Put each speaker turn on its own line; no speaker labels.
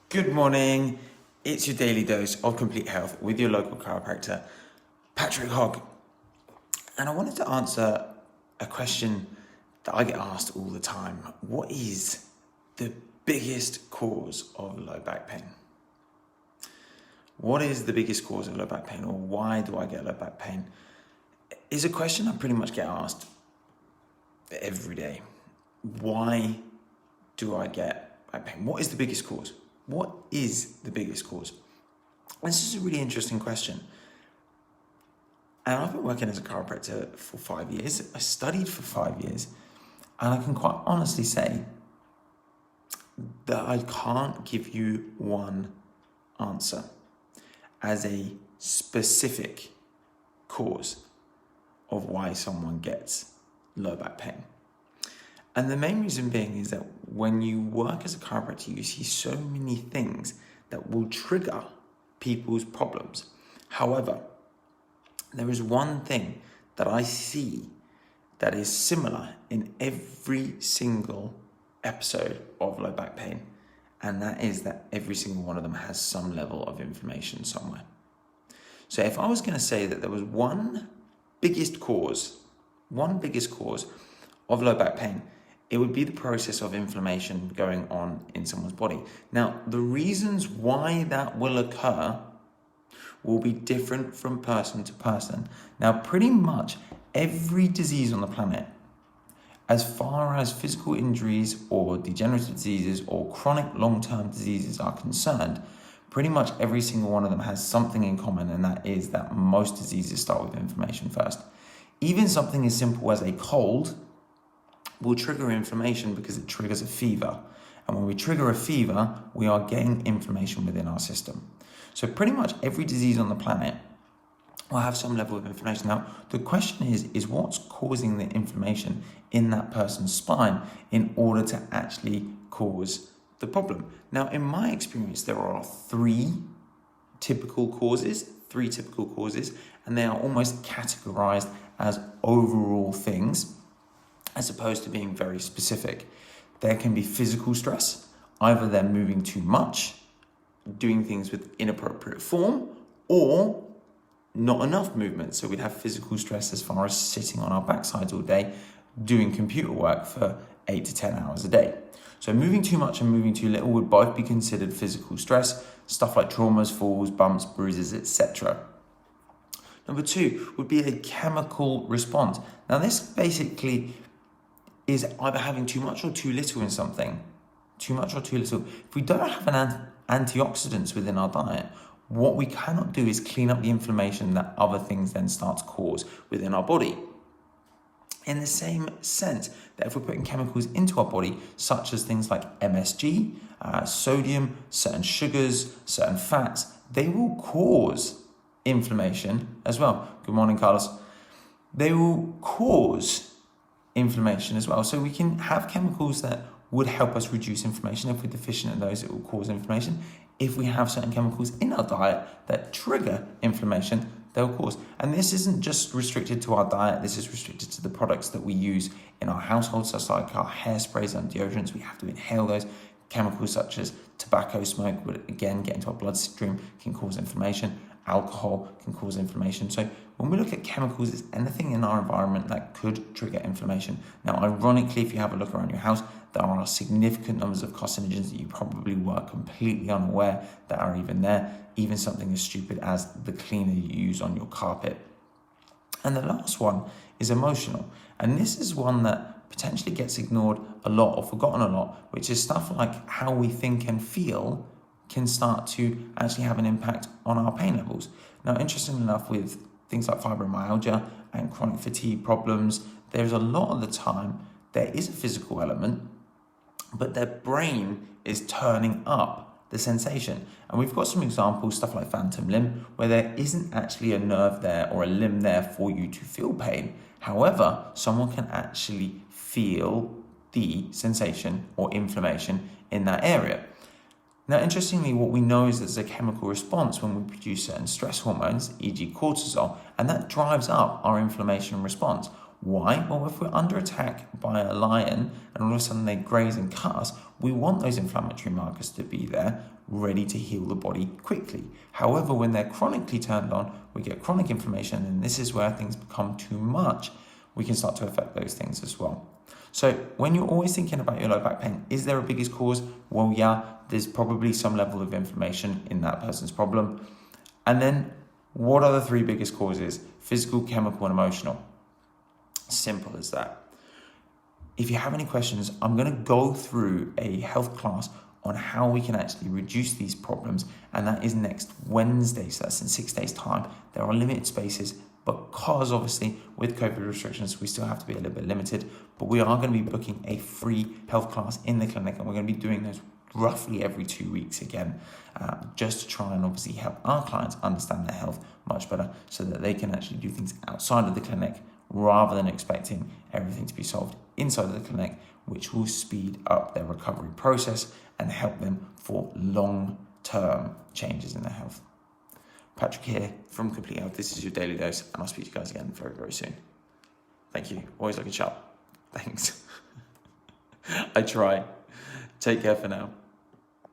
Good morning. It's your daily dose of complete health with your local chiropractor, Patrick Hogg. And I wanted to answer a question that I get asked all the time. What is the biggest cause of low back pain? What is the biggest cause of low back pain, or why do I get low back pain? Is a question I pretty much get asked every day. Why do I get back pain? What is the biggest cause? What is the biggest cause? This is a really interesting question. And I've been working as a chiropractor for 5 years. I studied for 5 years. And I can quite honestly say that I can't give you one answer as a specific cause of why someone gets low back pain. And the main reason being is that when you work as a chiropractor, you see so many things that will trigger people's problems. However, there is one thing that I see that is similar in every single episode of low back pain, and that is that every single one of them has some level of inflammation somewhere. So if I was going to say that there was one biggest cause of low back pain, it would be the process of inflammation going on in someone's body. Now, the reasons why that will occur will be different from person to person. Now, pretty much every disease on the planet, as far as physical injuries or degenerative diseases or chronic long-term diseases are concerned, pretty much every single one of them has something in common, and that is that most diseases start with inflammation first. Even something as simple as a cold will trigger inflammation because it triggers a fever. And when we trigger a fever, we are getting inflammation within our system. So pretty much every disease on the planet will have some level of inflammation. Now, the question is what's causing the inflammation in that person's spine in order to actually cause the problem? Now, in my experience, there are three typical causes, and they are almost categorized as overall things, as opposed to being very specific. There can be physical stress, either they're moving too much, doing things with inappropriate form, or not enough movement. So we'd have physical stress as far as sitting on our backsides all day, doing computer work for 8 to 10 hours a day. So moving too much and moving too little would both be considered physical stress, stuff like traumas, falls, bumps, bruises, etc. Number 2 would be a chemical response. Now this basically is either having too much or too little in something. If we don't have antioxidants within our diet, what we cannot do is clean up the inflammation that other things then start to cause within our body. In the same sense that if we're putting chemicals into our body, such as things like MSG, sodium, certain sugars, certain fats, they will cause inflammation as well. Good morning, Carlos. They will cause inflammation as well. So we can have chemicals that would help us reduce inflammation. If we're deficient in those, it will cause inflammation. If we have certain chemicals in our diet that trigger inflammation, they'll cause. And this isn't just restricted to our diet, this is restricted to the products that we use in our household, such like our hairsprays and deodorants. We have to inhale those. Chemicals such as tobacco smoke would again get into our bloodstream, can cause inflammation. Alcohol can cause inflammation. So when we look at chemicals, it's anything in our environment that could trigger inflammation. Now, ironically, if you have a look around your house, there are significant numbers of carcinogens that you probably were completely unaware that are even there, even something as stupid as the cleaner you use on your carpet. And the last one is emotional. And this is one that potentially gets ignored a lot or forgotten a lot, which is stuff like how we think and feel can start to actually have an impact on our pain levels. Now, interestingly enough, with things like fibromyalgia and chronic fatigue problems, there's a lot of the time there is a physical element, but their brain is turning up the sensation. And we've got some examples, stuff like phantom limb, where there isn't actually a nerve there or a limb there for you to feel pain. However, someone can actually feel the sensation or inflammation in that area. Now, interestingly, what we know is there's a chemical response when we produce certain stress hormones, e.g. cortisol, and that drives up our inflammation response. Why? Well, if we're under attack by a lion and all of a sudden they graze and cut us, we want those inflammatory markers to be there, ready to heal the body quickly. However, when they're chronically turned on, we get chronic inflammation, and this is where things become too much. We can start to affect those things as well. So when you're always thinking about your low back pain, is there a biggest cause? Well, yeah, there's probably some level of inflammation in that person's problem. And then what are the three biggest causes? Physical, chemical, and emotional. Simple as that. If you have any questions, I'm going to go through a health class on how we can actually reduce these problems, and that is next Wednesday, so that's in 6 days' time. There are limited spaces because obviously with COVID restrictions we still have to be a little bit limited, but we are going to be booking a free health class in the clinic, and we're going to be doing those roughly every 2 weeks again, just to try and obviously help our clients understand their health much better so that they can actually do things outside of the clinic rather than expecting everything to be solved inside of the clinic, which will speed up their recovery process and help them for long-term changes in their health. Patrick here from Complete Health. This is your daily dose, and I'll speak to you guys again very, very soon. Thank you. Always looking sharp. Thanks. I try. Take care for now.